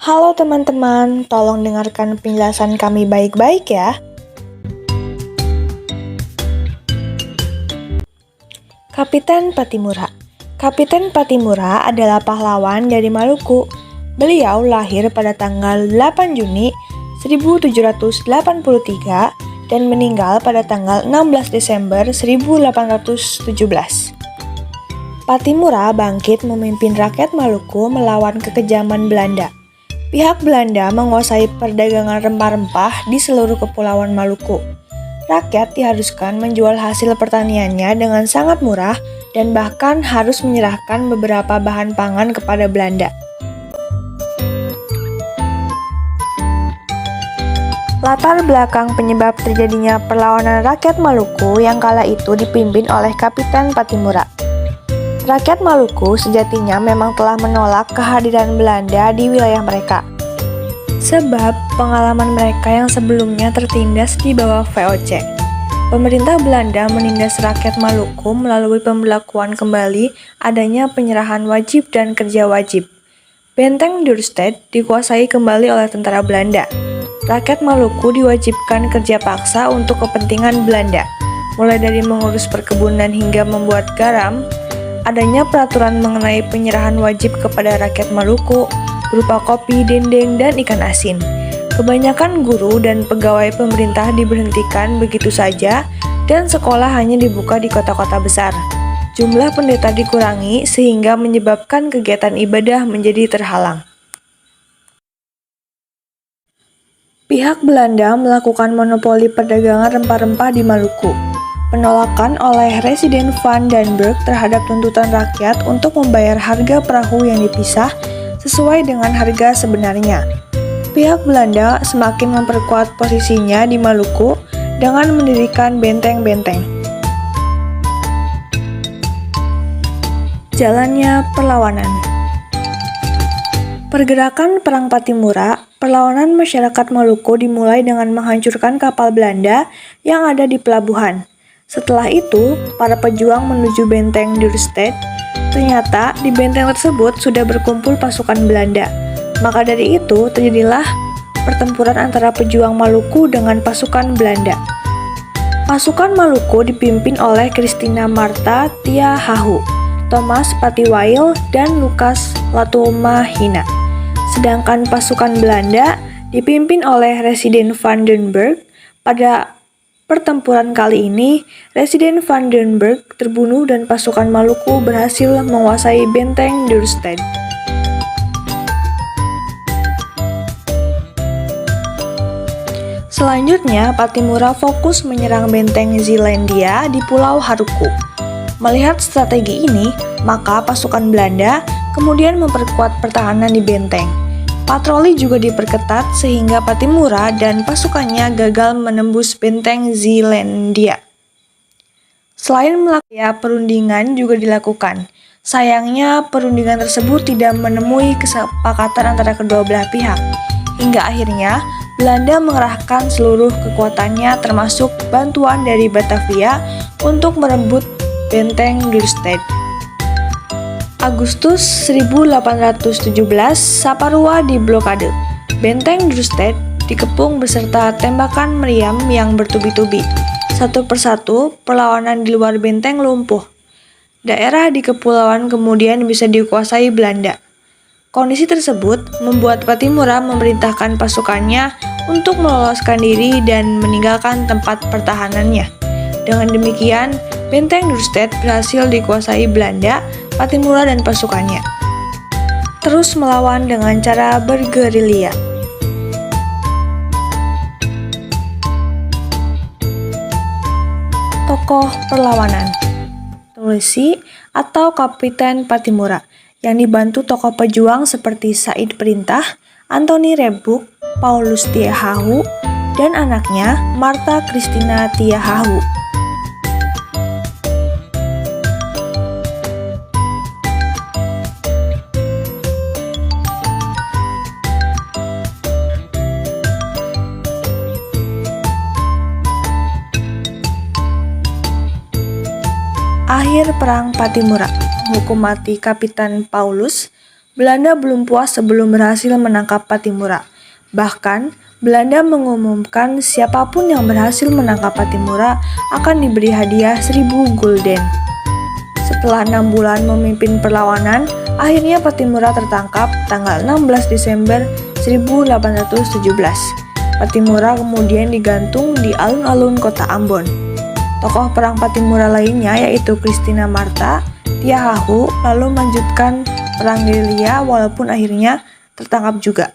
Halo teman-teman, tolong dengarkan penjelasan kami baik-baik ya. Kapiten Patimura. Kapiten Patimura adalah pahlawan dari Maluku. Beliau lahir pada tanggal 8 Juni 1783 dan meninggal pada tanggal 16 Desember 1817. Patimura bangkit memimpin rakyat Maluku melawan kekejaman Belanda. Pihak Belanda menguasai perdagangan rempah-rempah di seluruh kepulauan Maluku. Rakyat diharuskan menjual hasil pertaniannya dengan sangat murah dan bahkan harus menyerahkan beberapa bahan pangan kepada Belanda. Latar belakang penyebab terjadinya perlawanan rakyat Maluku yang kala itu dipimpin oleh Kapiten Patimura. Rakyat Maluku sejatinya memang telah menolak kehadiran Belanda di wilayah mereka. Sebab pengalaman mereka yang sebelumnya tertindas di bawah VOC. Pemerintah Belanda menindas rakyat Maluku melalui pembelakuan kembali adanya penyerahan wajib dan kerja wajib. Benteng Duurstede dikuasai kembali oleh tentara Belanda. Rakyat Maluku diwajibkan kerja paksa untuk kepentingan Belanda, mulai dari mengurus perkebunan hingga membuat garam. Adanya peraturan mengenai penyerahan wajib kepada rakyat Maluku berupa kopi, dendeng, dan ikan asin. Kebanyakan guru dan pegawai pemerintah diberhentikan begitu saja dan sekolah hanya dibuka di kota-kota besar. Jumlah pendeta dikurangi sehingga menyebabkan kegiatan ibadah menjadi terhalang. Pihak Belanda melakukan monopoli perdagangan rempah-rempah di Maluku. Penolakan oleh Residen van den Berg terhadap tuntutan rakyat untuk membayar harga perahu yang dipisah sesuai dengan harga sebenarnya. Pihak Belanda semakin memperkuat posisinya di Maluku dengan mendirikan benteng-benteng. Jalannya perlawanan. Pergerakan Perang Patimura, perlawanan masyarakat Maluku dimulai dengan menghancurkan kapal Belanda yang ada di pelabuhan. Setelah itu, para pejuang menuju benteng Duurstede. Ternyata di benteng tersebut sudah berkumpul pasukan Belanda. Maka dari itu terjadilah pertempuran antara pejuang Maluku dengan pasukan Belanda. Pasukan Maluku dipimpin oleh Christina Martha Tiahahu, Thomas Patiwail, dan Lucas Latumahina. Sedangkan pasukan Belanda dipimpin oleh Residen van den Berg. Pada pertempuran kali ini, Residen van den Berg terbunuh dan pasukan Maluku berhasil menguasai benteng Duurstede. Selanjutnya, Patimura fokus menyerang benteng Zeelandia di Pulau Haruku. Melihat strategi ini, maka pasukan Belanda kemudian memperkuat pertahanan di benteng. Patroli juga diperketat sehingga Patimura dan pasukannya gagal menembus benteng Zeelandia. Selain melakukan perundingan juga dilakukan. Sayangnya perundingan tersebut tidak menemui kesepakatan antara kedua belah pihak. Hingga akhirnya Belanda mengerahkan seluruh kekuatannya termasuk bantuan dari Batavia untuk merebut benteng Duurstede. Agustus 1817, Saparua diblokade. Benteng Duurstede dikepung beserta tembakan meriam yang bertubi-tubi. Satu persatu, perlawanan di luar benteng lumpuh. Daerah di kepulauan kemudian bisa dikuasai Belanda. Kondisi tersebut membuat Patimura memerintahkan pasukannya untuk meloloskan diri dan meninggalkan tempat pertahanannya. Dengan demikian, benteng Duurstede berhasil dikuasai Belanda. Patimura dan pasukannya terus melawan dengan cara bergerilya. Tokoh perlawanan Tulisi atau Kapiten Patimura yang dibantu tokoh pejuang seperti Said Perintah, Antoni Rebuk, Paulus Tiahahu, dan anaknya Martha Christina Tiahahu. Akhir Perang Patimura, menghukum mati Kapiten Paulus, Belanda belum puas sebelum berhasil menangkap Pattimura. Bahkan, Belanda mengumumkan siapapun yang berhasil menangkap Pattimura akan diberi hadiah 1000 gulden. Setelah 6 bulan memimpin perlawanan, akhirnya Pattimura tertangkap tanggal 16 Desember 1817. Pattimura kemudian digantung di alun-alun kota Ambon. Tokoh perang Pattimura lainnya yaitu Christina Marta Tiahahu lalu melanjutkan perang gerilya walaupun akhirnya tertangkap juga.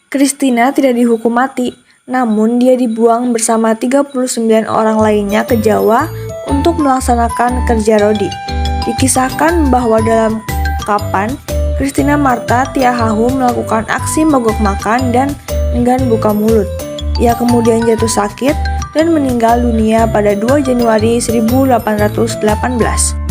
Christina tidak dihukum mati, namun dia dibuang bersama 39 orang lainnya ke Jawa untuk melaksanakan kerja rodi. Dikisahkan bahwa dalam kapan Christina Marta Tiahahu melakukan aksi mogok makan dan enggan buka mulut. Ia kemudian jatuh sakit dan meninggal dunia pada 2 Januari 1818.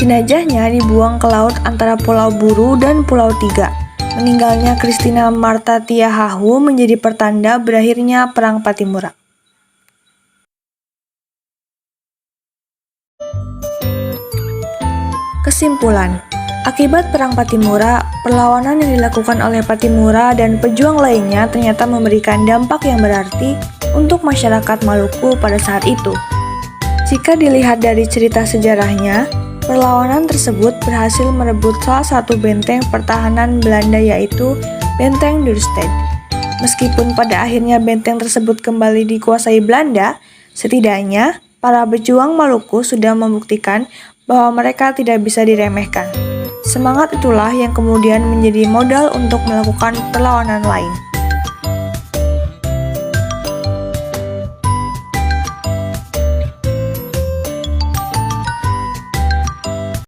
Jenazahnya dibuang ke laut antara Pulau Buru dan Pulau Tiga. Meninggalnya Christina Marta Tiahahu menjadi pertanda berakhirnya Perang Pattimura. Kesimpulan, akibat Perang Pattimura, perlawanan yang dilakukan oleh Pattimura dan pejuang lainnya ternyata memberikan dampak yang berarti untuk masyarakat Maluku pada saat itu. Jika dilihat dari cerita sejarahnya, perlawanan tersebut berhasil merebut salah satu benteng pertahanan Belanda yaitu Benteng Dürstedt. Meskipun pada akhirnya benteng tersebut kembali dikuasai Belanda, setidaknya para pejuang Maluku sudah membuktikan bahwa mereka tidak bisa diremehkan. Semangat itulah yang kemudian menjadi modal untuk melakukan perlawanan lain.